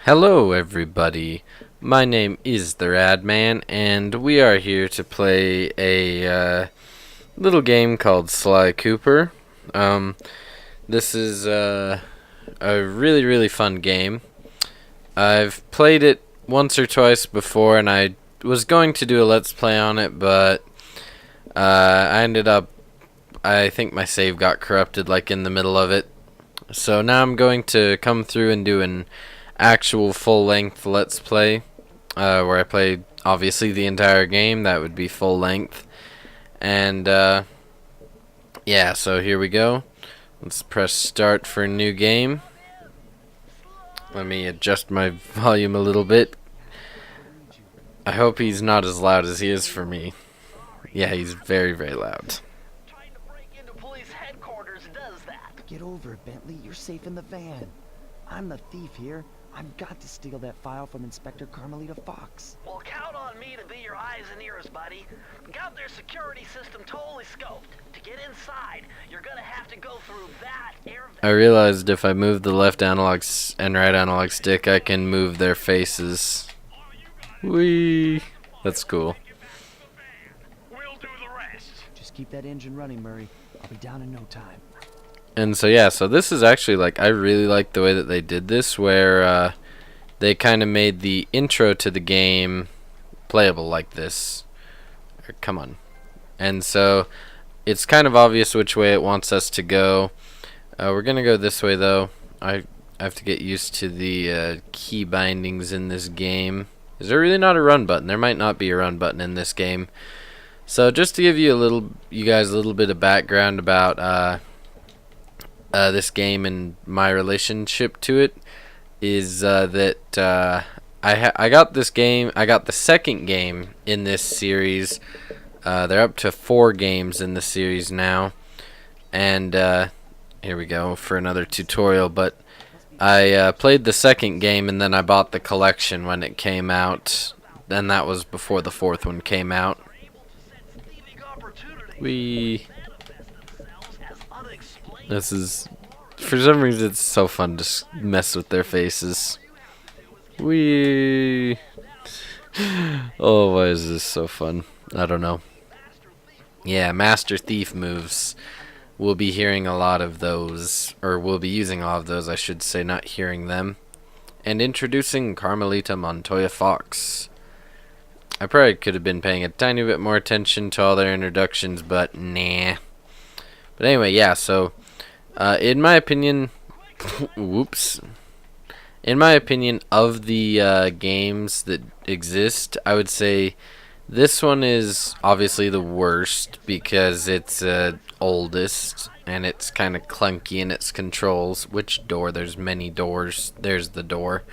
Hello everybody, my name is the Radman, and we are here to play a little game called Sly Cooper. This is a really fun game. I've played it once or twice before, and I was going to do a let's play on it, but I ended up, I think my save got corrupted like in the middle of it. So now I'm going to come through and do an actual full-length let's play, where I play obviously the entire game. That would be full length. And yeah, so here we go. Let's press start for a new game. Let me adjust my volume a little bit. I hope he's not as loud as he is for me. Yeah, he's very loud. Trying to break into police headquarters does that. Get over it, Bentley. You're safe in the van. I'm the thief here. I've got to steal that file from Inspector Carmelita Fox. Well, count on me to be your eyes and ears, buddy. Got their security system totally scoped. To get inside, you're gonna have to go through that air. I realized if I move the left analog and right analog stick, I can move their faces. Whee! That's cool. We'll do the rest. Just keep that engine running, Murray. I'll be down in no time. And so yeah, so this is actually, like, I really like the way that they did this, where they kind of made the intro to the game playable like this. Come on. And so it's kind of obvious which way it wants us to go. We're gonna go this way though. I have to get used to the key bindings in this game. Is there really not a run button? There might not be a run button in this game. So just to give you guys a little bit of background about this game and my relationship to it, is that I got this game. I got the second game in this series. They're up to 4 games in the series now, and here we go for another tutorial. But I played the second game, and then I bought the collection when it came out. Then that was before the 4th one came out. This is, for some reason, it's so fun to mess with their faces. Wee. Oh, why is this so fun? I don't know. Yeah, Master Thief moves. We'll be hearing a lot of those, or we'll be using a lot of those, I should say, not hearing them. And introducing Carmelita Montoya Fox. I probably could have been paying a tiny bit more attention to all their introductions, but nah. But anyway, yeah, so in my opinion, whoops. In my opinion, of the games that exist, I would say this one is obviously the worst because it's oldest and it's kind of clunky in its controls. Which door? There's many doors. There's the door.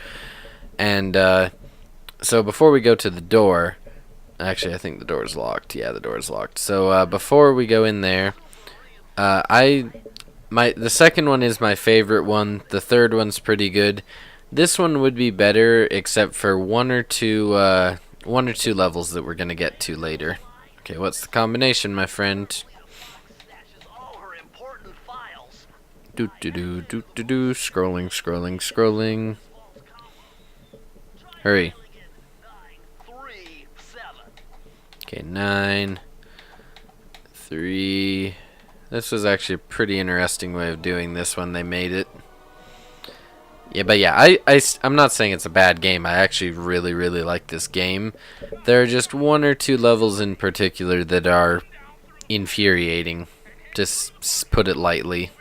And so before we go to the door, actually I think the door is locked. Yeah, the door is locked. So before we go in there, the second one is my favorite one. The third one's pretty good. This one would be better, except for one or two levels that we're gonna get to later. Okay, what's the combination, my friend? Scrolling. Hurry. Okay, 9, 3. This was actually a pretty interesting way of doing this when they made it. Yeah, but yeah, I'm not saying it's a bad game. I actually really like this game. There are just 1 or 2 levels in particular that are infuriating, to put it lightly.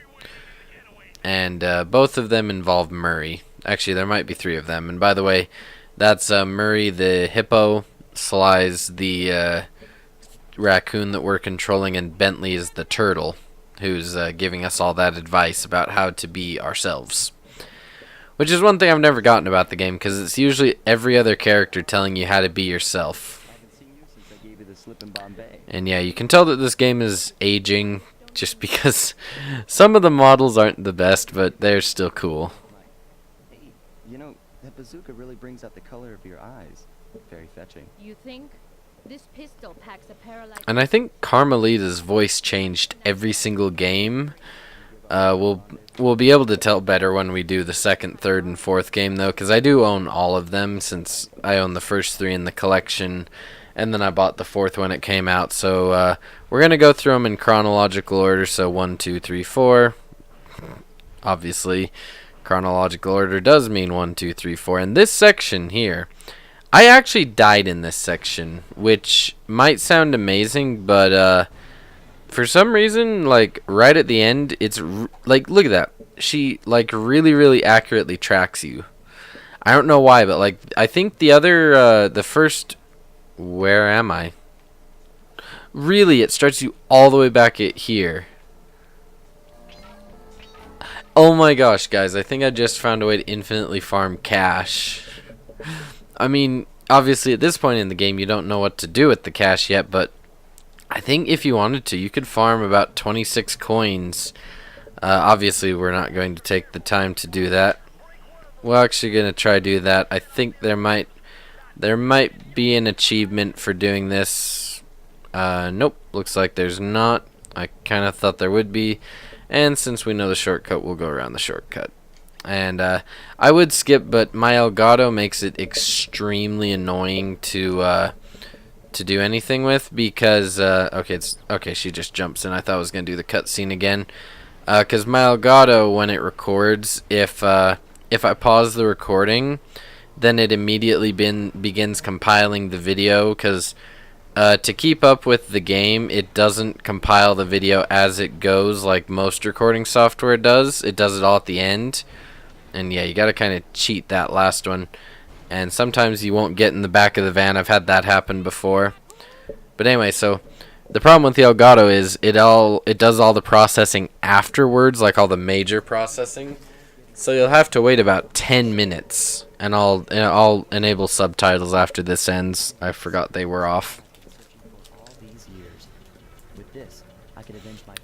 And both of them involve Murray. Actually, there might be 3 of them. And by the way, that's Murray the hippo, Sly's the raccoon that we're controlling, and Bentley is the turtle, who's giving us all that advice about how to be ourselves. Which is one thing I've never gotten about the game, because it's usually every other character telling you how to be yourself. And yeah, you can tell that this game is aging, just because some of the models aren't the best, but they're still cool. Hey, you know, that bazooka really brings out the color of your eyes. Very fetching. You think? This pistol packs a paralyzed... And I think Carmelita's voice changed every single game. We'll be able to tell better when we do the second, third, and fourth game though, because I do own all of them since I own the first three in the collection, and then I bought the fourth when it came out. So we're gonna go through them in chronological order. So 1, 2, 3, 4. Obviously, chronological order does mean 1, 2, 3, 4. And this section here, I actually died in this section, which might sound amazing, but for some reason, like right at the end, it's like, look at that. She like really accurately tracks you. I don't know why, but like I think the first, where am I? Really, it starts you all the way back at here. Oh my gosh, guys, I think I just found a way to infinitely farm cash. I mean, obviously at this point in the game, you don't know what to do with the cash yet, but I think if you wanted to, you could farm about 26 coins. Obviously, we're not going to take the time to do that. We're actually going to try to do that. I think there might be an achievement for doing this. Nope, looks like there's not. I kind of thought there would be. And since we know the shortcut, we'll go around the shortcut. And I would skip, but my Elgato makes it extremely annoying to do anything with, because okay, she just jumps in. I thought I was gonna do the cutscene again, because my Elgato, when it records, if I pause the recording, then it immediately begins compiling the video, because to keep up with the game, it doesn't compile the video as it goes like most recording software does. It does it all at the end. And yeah, you gotta kind of cheat that last one. And sometimes you won't get in the back of the van. I've had that happen before. But anyway, so the problem with the Elgato is it does all the processing afterwards, like all the major processing. So you'll have to wait about 10 minutes, and I'll enable subtitles after this ends. I forgot they were off.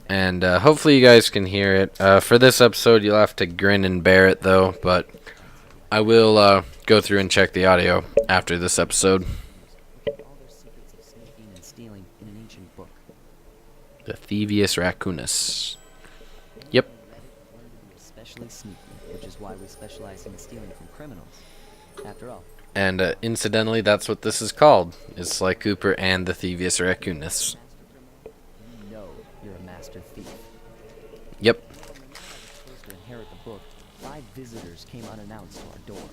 And hopefully you guys can hear it. For this episode, you'll have to grin and bear it, though. But I will go through and check the audio after this episode. The Thevious Racoonus. Yep. Especially sneaky, which is why we specialize in stealing from criminals. After all. And incidentally, that's what this is called. It's Sly Cooper and the Thevious Racoonus. You know you're a master thief. Yep. To inherit the book, 5 visitors came unannounced to our door.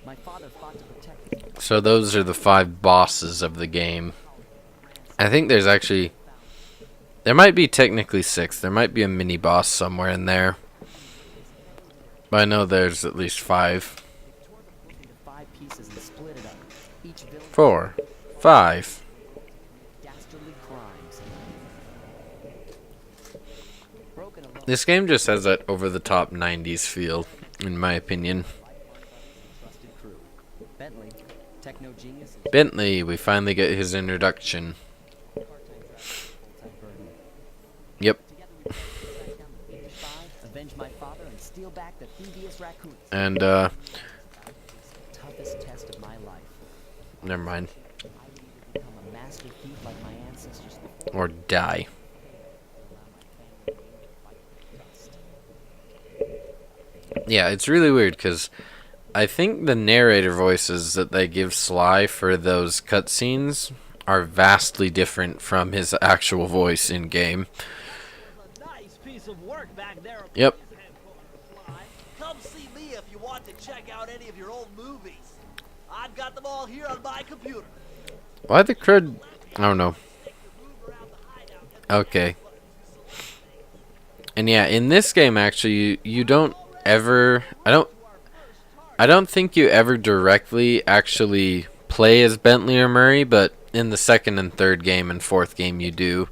My father fought to protect me. So those are the 5 bosses of the game. I think there might be technically 6. There might be a mini boss somewhere in there. But I know there's at least 5. 4, 5. This game just has that over-the-top 90s feel, in my opinion. Bentley, we finally get his introduction. Yep. And never mind. Or die. Yeah, it's really weird because I think the narrator voices that they give Sly for those cutscenes are vastly different from his actual voice in game. Yep. Come see me if you want to check out any of your old movies. I've got them all here on my computer. Why the crud? I don't know. Okay. And yeah, in this game actually you don't ever I don't think you ever directly actually play as Bentley or Murray, but in the second and third game and fourth game you do.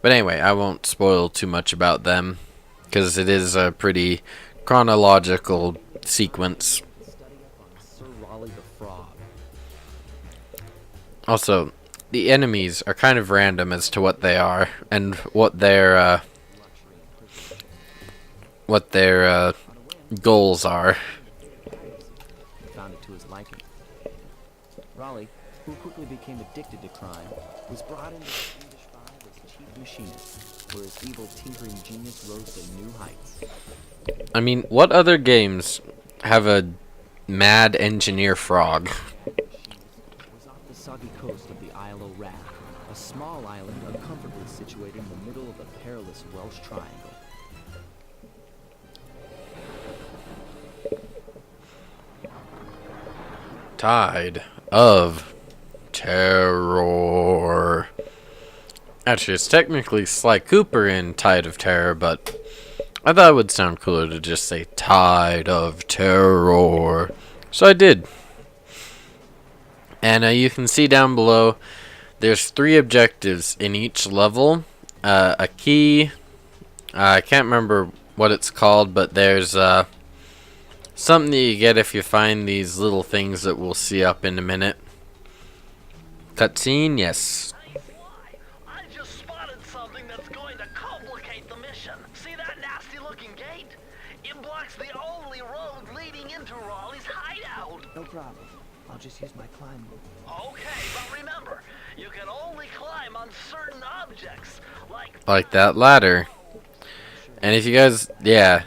But anyway, I won't spoil too much about them because it is a pretty chronological sequence. Also, the enemies are kind of random as to what they are and what their goals are. Found it to his liking. Raleigh, who quickly became addicted to crime, was brought into the Swedish Five as chief machinist, where his evil tinkering genius rose to new heights. I mean, what other games have a mad engineer frog? Was off the soggy coast of the Isle of Wrath, a small island uncomfortably situated in the middle of the perilous Welsh Triangle. Tide of Terror. Actually, it's technically Sly Cooper in Tide of Terror, but I thought it would sound cooler to just say Tide of Terror. So I did. And you can see down below, there's 3 objectives in each level. A key, I can't remember what it's called, but there's something that you get if you find these little things that we'll see up in a minute. Cutscene, yes. Hey, Sly, I just spotted something that's going to complicate the mission. See that nasty-looking gate? It blocks the only road leading into Raleigh's hideout. No problem. I'll just use my climb move. Okay, but remember, you can only climb on certain objects, Like that ladder. And if you guys, yeah,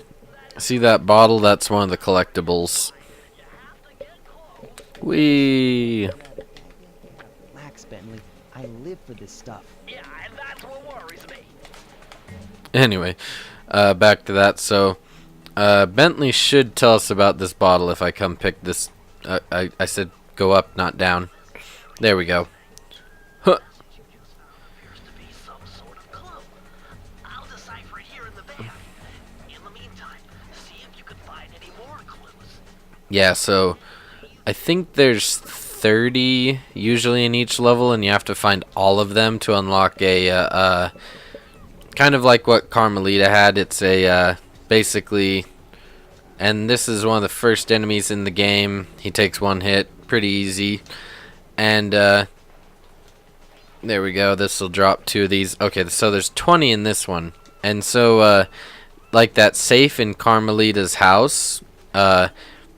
see that bottle? That's one of the collectibles. Whee! Relax, Bentley. I live for this stuff. Yeah, and that's what worries me. Anyway, back to that. So, Bentley should tell us about this bottle if I come pick this. I said go up, not down. There we go. Huh. Appears to be some sort of clue. I'll decipher it here in the van. In the meantime, see if you can find any more clues. Yeah, so I think there's 30 usually in each level, and you have to find all of them to unlock a kind of like what Carmelita had. It's a basically, and this is one of the first enemies in the game. He takes 1 hit, pretty easy, and there we go. This will drop 2 of these. Okay, so there's 20 in this one, and so like that safe in Carmelita's house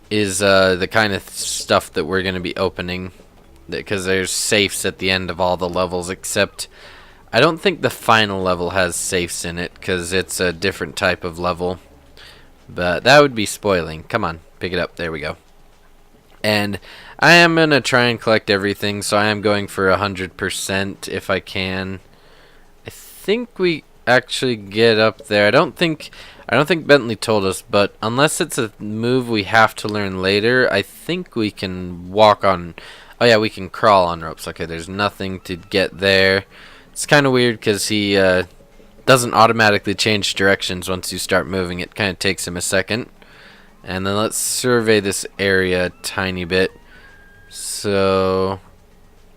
is the kind of stuff that we're going to be opening, because there's safes at the end of all the levels, except I don't think the final level has safes in it, because it's a different type of level, but that would be spoiling. Come on, pick it up. There we go. And I am going to try and collect everything, so I am going for 100% if I can. I think we actually get up there. I don't think Bentley told us, but unless it's a move we have to learn later, I think we can walk on. Oh yeah, we can crawl on ropes. Okay, there's nothing to get there. It's kind of weird because he doesn't automatically change directions once you start moving. It kind of takes him a second. And then let's survey this area a tiny bit. So,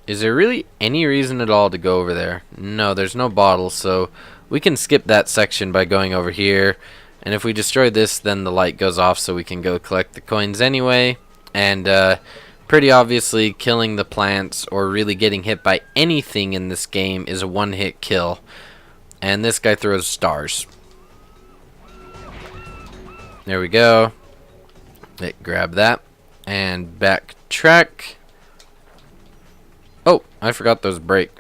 is there really any reason at all to go over there? No, there's no bottle, so we can skip that section by going over here. And if we destroy this, then the light goes off, so we can go collect the coins anyway. And pretty obviously, killing the plants or really getting hit by anything in this game is a one-hit kill. And this guy throws stars. There we go. Grab that and backtrack. Oh, I forgot those break.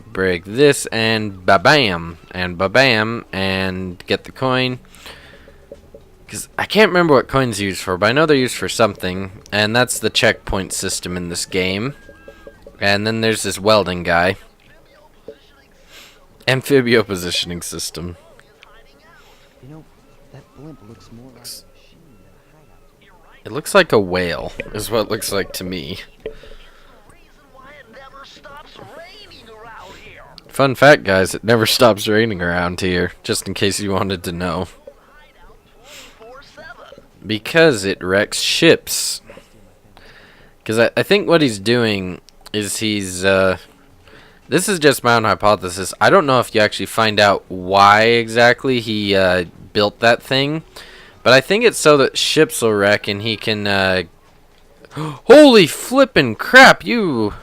Break this and ba-bam and ba-bam and get the coin. Because I can't remember what coins are used for, but I know they're used for something, and that's the checkpoint system in this game. And then there's this welding guy. Amphibio positioning system. You know, that blimp looks more like a machine than a hideout. It looks like a whale, is what it looks like to me. Fun fact, guys, it never stops raining around here, just in case you wanted to know. Because it wrecks ships. Because I think what he's doing is he's... this is just my own hypothesis. I don't know if you actually find out why exactly he built that thing. But I think it's so that ships will wreck and he can... Holy flippin' crap, you...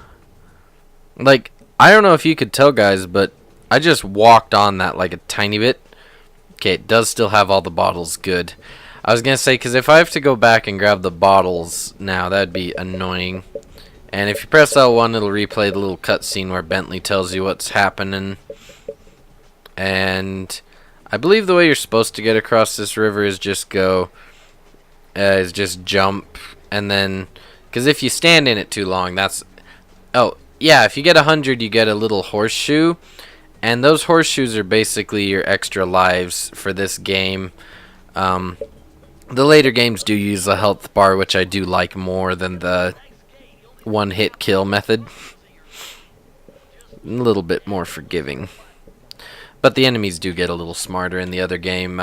Like, I don't know if you could tell, guys, but I just walked on that like a tiny bit. Okay, it does still have all the bottles. Good. I was going to say, because if I have to go back and grab the bottles now, that'd be annoying. And if you press L1, it'll replay the little cutscene where Bentley tells you what's happening. And I believe the way you're supposed to get across this river is just jump, and then, because if you stand in it too long, that's, oh yeah, if you get 100, you get a little horseshoe, and those horseshoes are basically your extra lives for this game. The later games do use a health bar, which I do like more than the one-hit kill method. A little bit more forgiving. But the enemies do get a little smarter in the other game.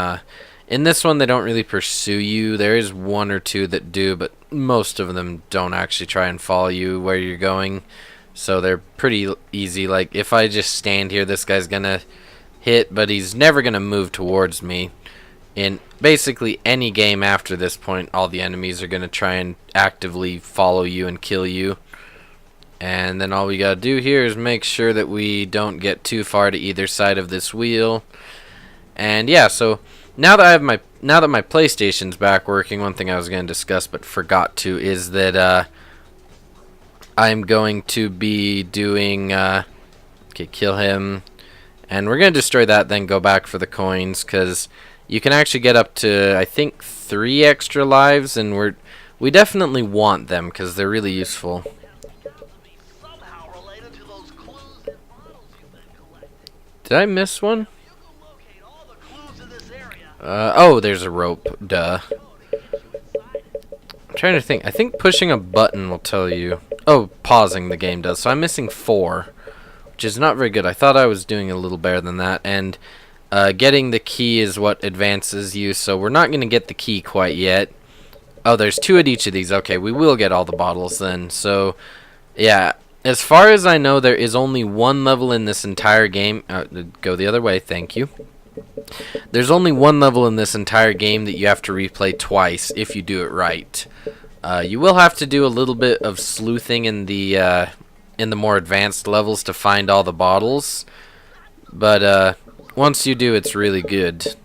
In this one, they don't really pursue you. There is one or two that do, but most of them don't actually try and follow you where you're going. So they're pretty easy. Like, if I just stand here, this guy's gonna hit, but he's never gonna move towards me. In basically any game after this point, all the enemies are gonna try and actively follow you and kill you. And then all we gotta do here is make sure that we don't get too far to either side of this wheel. And yeah, so now that my PlayStation's back working, one thing I was gonna discuss but forgot to is that I'm going to be doing okay, kill him, and we're gonna destroy that, then go back for the coins, because you can actually get up to, I think, 3 extra lives, and we definitely want them because they're really useful. Somehow related to those clues and bottles you've been collecting. Did I miss one? You can locate all the clues in this area. Oh, there's a rope. Duh. I'm trying to think. I think pushing a button will tell you. Oh, pausing the game does. So I'm missing 4, which is not very good. I thought I was doing a little better than that. And getting the key is what advances you. So we're not going to get the key quite yet. Oh, there's 2 at each of these. Okay, we will get all the bottles then. So, yeah. As far as I know, there is only 1 level in this entire game. Go the other way. Thank you. There's only 1 level in this entire game that you have to replay twice if you do it right. You will have to do a little bit of sleuthing in the more advanced levels to find all the bottles, but once you do, it's really good.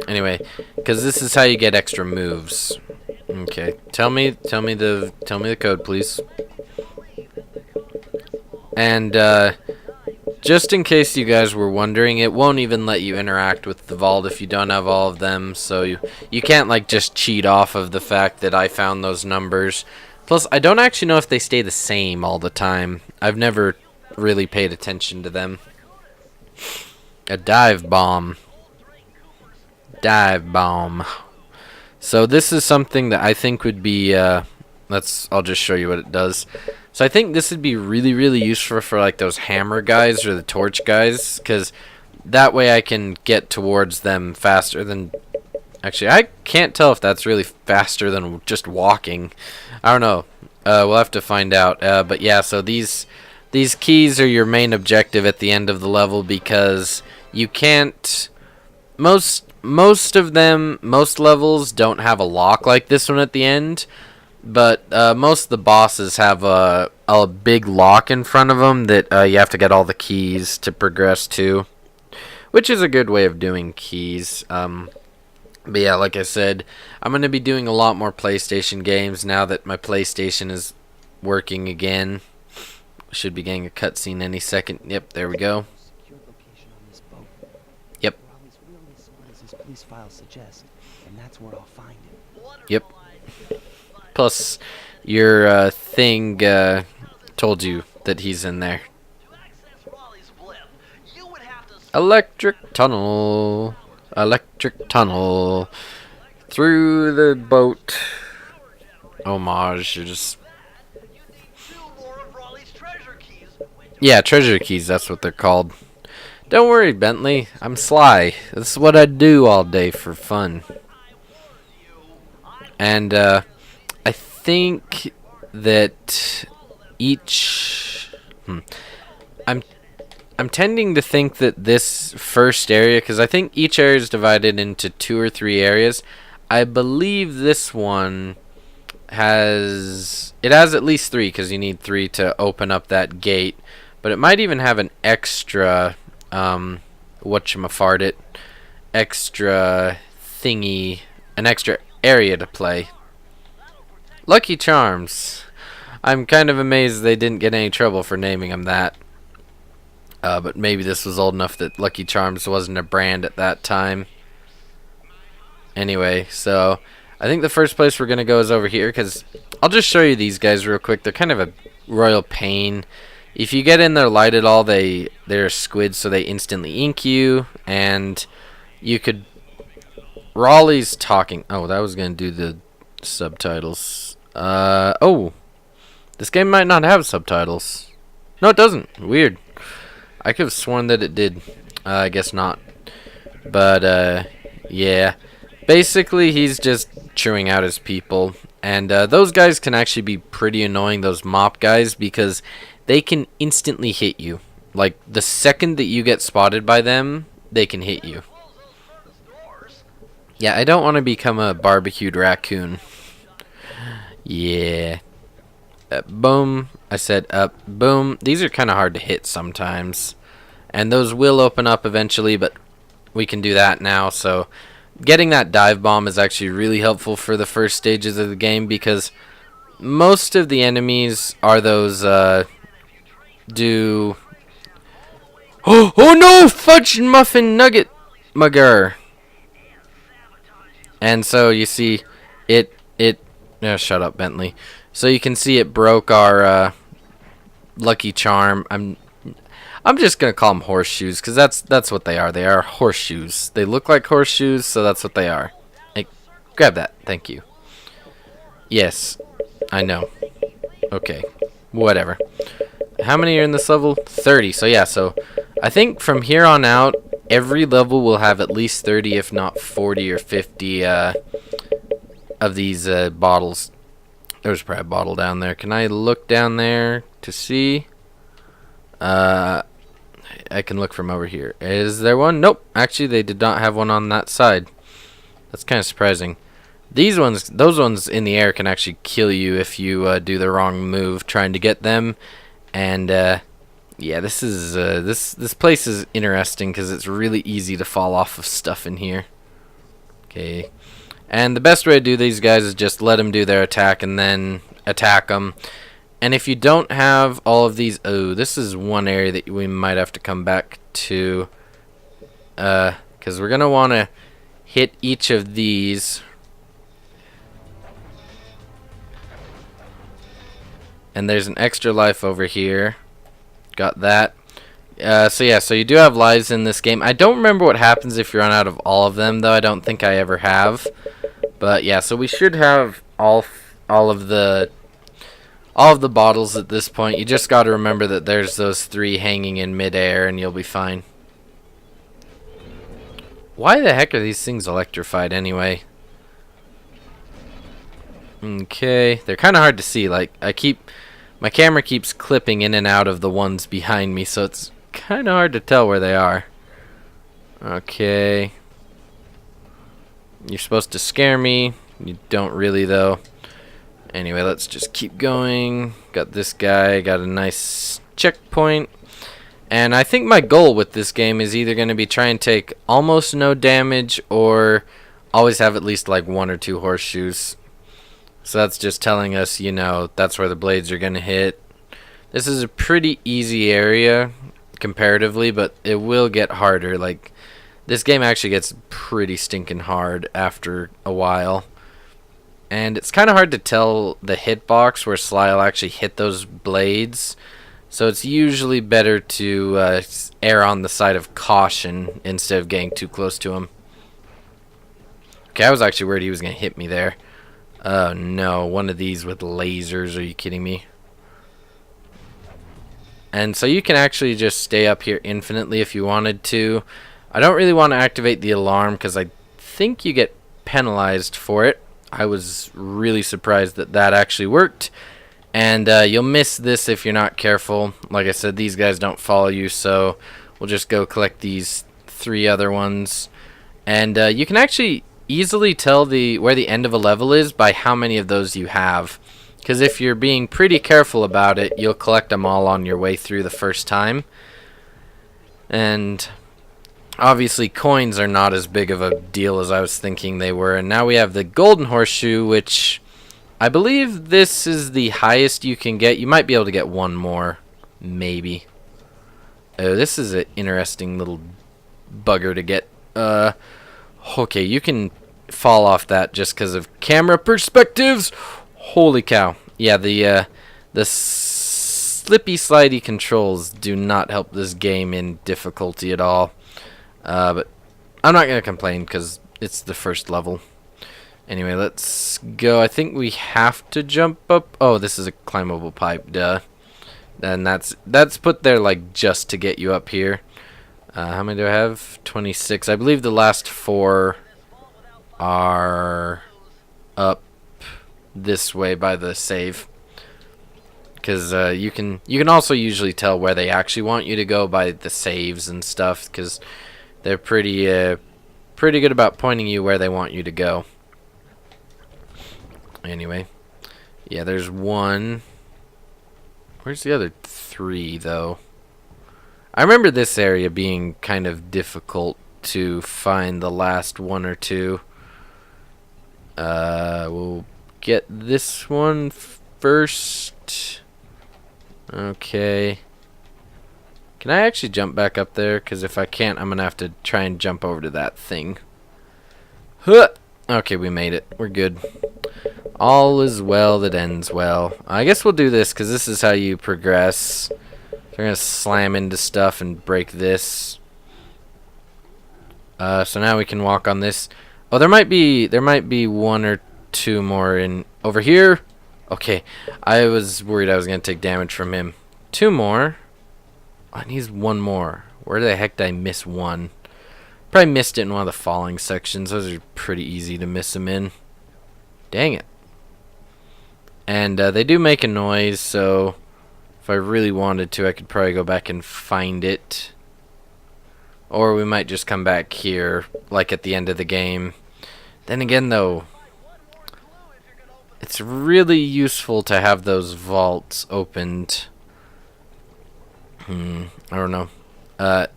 Anyway, because this is how you get extra moves. Okay, tell me the code, please. And just in case you guys were wondering, it won't even let you interact with the vault if you don't have all of them, so you can't like just cheat off of the fact that I found those numbers. Plus, I don't actually know if they stay the same all the time. I've never really paid attention to them. A dive bomb. Dive bomb. So this is something that I think would be, I'll just show you what it does. So I think this would be really, really useful for like those hammer guys or the torch guys, because that way I can get towards them faster than... Actually, I can't tell if that's really faster than just walking. I don't know. We'll have to find out. But yeah, so these keys are your main objective at the end of the level, because you can't... Most levels don't have a lock like this one at the end. But most of the bosses have a big lock in front of them that you have to get all the keys to progress to, which is a good way of doing keys. But yeah, like I said, I'm going to be doing a lot more PlayStation games now that my PlayStation is working again. Should be getting a cutscene any second. Yep, there we go. Secure location on this boat. Yep. Raleigh's real as his police files suggest, and that's where I'll find him. Yep. Plus, your thing told you that he's in there. To access Raleigh's blimp, you would have to Electric tunnel. Electric tunnel. Through the boat. Homage. You're just... you need 2 more of Raleigh's treasure keys. Yeah, treasure keys, that's what they're called. Don't worry, Bentley. I'm sly. This is what I do all day for fun. And, I think that each... I'm tending to think that this first area, because I think each area is divided into 2 or 3 areas. I believe this one has... It has at least 3, because you need 3 to open up that gate. But it might even have an extra... whatchamafart it, extra thingy, an extra area to play. Lucky Charms. I'm kind of amazed they didn't get any trouble for naming him that. But maybe this was old enough that Lucky Charms wasn't a brand at that time. Anyway, so I think the first place we're going to go is over here, because I'll just show you these guys real quick. They're kind of a royal pain. If you get in their light at all, they're squids, so they instantly ink you, and you could... Raleigh's talking... Oh, that was going to do the subtitles. Oh! This game might not have subtitles. No, it doesn't. Weird. I could have sworn that it did. I guess not. But, yeah. Basically, he's just chewing out his people. And those guys can actually be pretty annoying, those mop guys, because they can instantly hit you. Like, the second that you get spotted by them, they can hit you. Yeah, I don't want to become a barbecued raccoon. Yeah. Boom. I said up. Boom. These are kind of hard to hit sometimes. And those will open up eventually, but we can do that now. So getting that dive bomb is actually really helpful for the first stages of the game, because most of the enemies are those do... Oh no! Fudge muffin nugget mugger. And so you see it oh, shut up, Bentley. So you can see it broke our Lucky Charm. I'm just gonna call them horseshoes, because that's what they are. They are horseshoes. They look like horseshoes, so that's what they are. Hey, grab that. Thank you. Yes, I know. Okay, whatever. How many are in this level? 30. So yeah, so I think from here on out, every level will have at least 30, if not 40 or 50 of these bottles. There's probably a bottle down there. Can I look down there to see? I can look from over here. Is there one? Nope. Actually, they did not have one on that side. That's kind of surprising. These ones, those ones in the air can actually kill you if you do the wrong move trying to get them. And yeah, this is this place is interesting because it's really easy to fall off of stuff in here. Okay, and the best way to do these guys is just let them do their attack and then attack them. And if you don't have all of these, oh, this is one area that we might have to come back to, because we're gonna want to hit each of these. And there's an extra life over here. Got that. So yeah, so you do have lives in this game. I don't remember what happens if you run out of all of them, though. I don't think I ever have. But yeah, so we should have all of the bottles at this point. You just got to remember that there's those 3 hanging in midair, and you'll be fine. Why the heck are these things electrified anyway? Okay, they're kind of hard to see. Like, my camera keeps clipping in and out of the ones behind me, so it's kind of hard to tell where they are. Okay. You're supposed to scare me. You don't really, though. Anyway, let's just keep going. Got this guy, got a nice checkpoint. And I think my goal with this game is either going to be try and take almost no damage or always have at least like 1 or 2 horseshoes. So that's just telling us, you know, that's where the blades are going to hit. This is a pretty easy area comparatively, but it will get harder. Like, this game actually gets pretty stinking hard after a while. And it's kind of hard to tell the hitbox where Sly will actually hit those blades. So it's usually better to err on the side of caution instead of getting too close to him. Okay, I was actually worried he was going to hit me there. Oh no, one of these with lasers, are you kidding me? And so you can actually just stay up here infinitely if you wanted to. I don't really want to activate the alarm because I think you get penalized for it. I was really surprised that that actually worked. And you'll miss this if you're not careful. Like I said, these guys don't follow you, so we'll just go collect these 3 other ones. And you can actually easily tell where the end of a level is by how many of those you have. Because if you're being pretty careful about it, you'll collect them all on your way through the first time. And obviously coins are not as big of a deal as I was thinking they were. And now we have the golden horseshoe, which I believe this is the highest you can get. You might be able to get one more, maybe. Oh, this is an interesting little bugger to get. Okay, you can fall off that just because of camera perspectives. Holy cow. Yeah, the slippy slidey controls do not help this game in difficulty at all. But I'm not going to complain because it's the first level. Anyway, let's go. I think we have to jump up. Oh, this is a climbable pipe, duh. And that's put there like just to get you up here. How many do I have? 26. I believe the last 4 are up this way by the save. Because you can also usually tell where they actually want you to go by the saves and stuff. Because they're pretty good about pointing you where they want you to go. Anyway, yeah, there's 1. Where's the other 3 though? I remember this area being kind of difficult to find the last 1 or 2. We'll get this one first. Okay. Can I actually jump back up there? Because if I can't, I'm going to have to try and jump over to that thing. Huh! Okay, we made it. We're good. All is well that ends well. I guess we'll do this because this is how you progress. So we're going to slam into stuff and break this. So now we can walk on this. Oh, there might be 1 or 2 more in over here. Okay, I was worried I was going to take damage from him. 2 more. I need 1 more. Where the heck did I miss 1? Probably missed it in one of the falling sections. Those are pretty easy to miss them in. Dang it. And they do make a noise, so if I really wanted to, I could probably go back and find it. Or we might just come back here, like at the end of the game. Then again, though, it's really useful to have those vaults opened. I don't know. I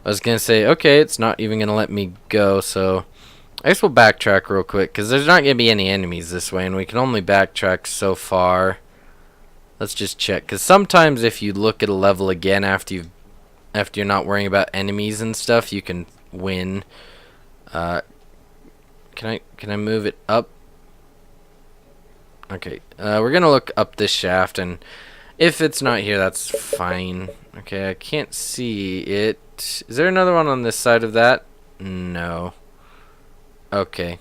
was going to say, okay, it's not even going to let me go, so I guess we'll backtrack real quick, because there's not going to be any enemies this way, and we can only backtrack so far. Let's just check, because sometimes if you look at a level again after you're not worrying about enemies and stuff, you can win. Can I move it up? Okay, we're going to look up this shaft, and if it's not here, that's fine. Okay, I can't see it. Is there another one on this side of that? No. Okay.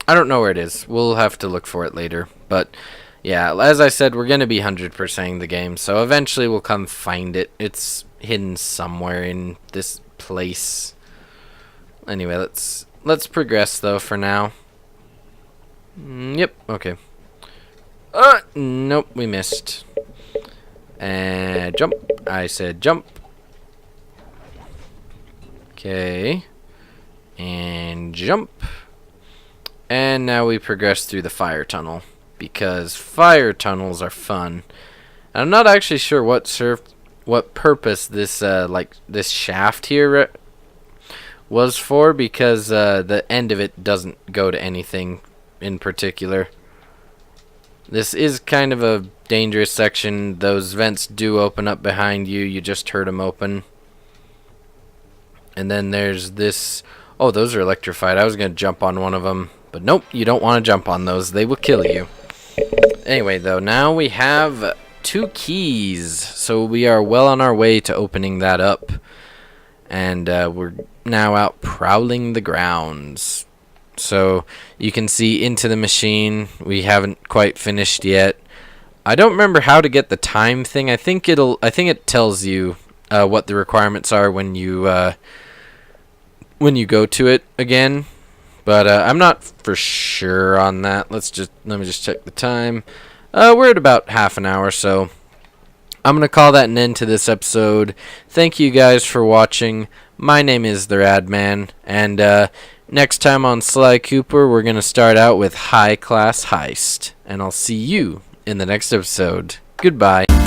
I don't know where it is. We'll have to look for it later. But, yeah, as I said, we're going to be 100%ing the game. So eventually we'll come find it. It's hidden somewhere in this place. Anyway, let's progress, though, for now. Yep, okay. Nope, we missed. And jump. I said jump. Okay. And jump. And now we progress through the fire tunnel, because fire tunnels are fun. And I'm not actually sure what purpose this this shaft here was for, because the end of it doesn't go to anything in particular. This is kind of a dangerous section. Those vents do open up behind you. You just heard them open. And then there's this. Oh, those are electrified. I was going to jump on one of them. But nope, you don't want to jump on those. They will kill you. Anyway, though, now we have 2 keys. So we are well on our way to opening that up. And we're now out prowling the grounds. So you can see into the machine. We haven't quite finished yet. I don't remember how to get the time thing. I think it tells you what the requirements are when you go to it again. But I'm not for sure on that. Let me just check the time. We're at about half an hour, so I'm gonna call that an end to this episode. Thank you guys for watching. My name is the Radman, and next time on Sly Cooper, we're gonna start out with High Class Heist, and I'll see you in the next episode. Goodbye.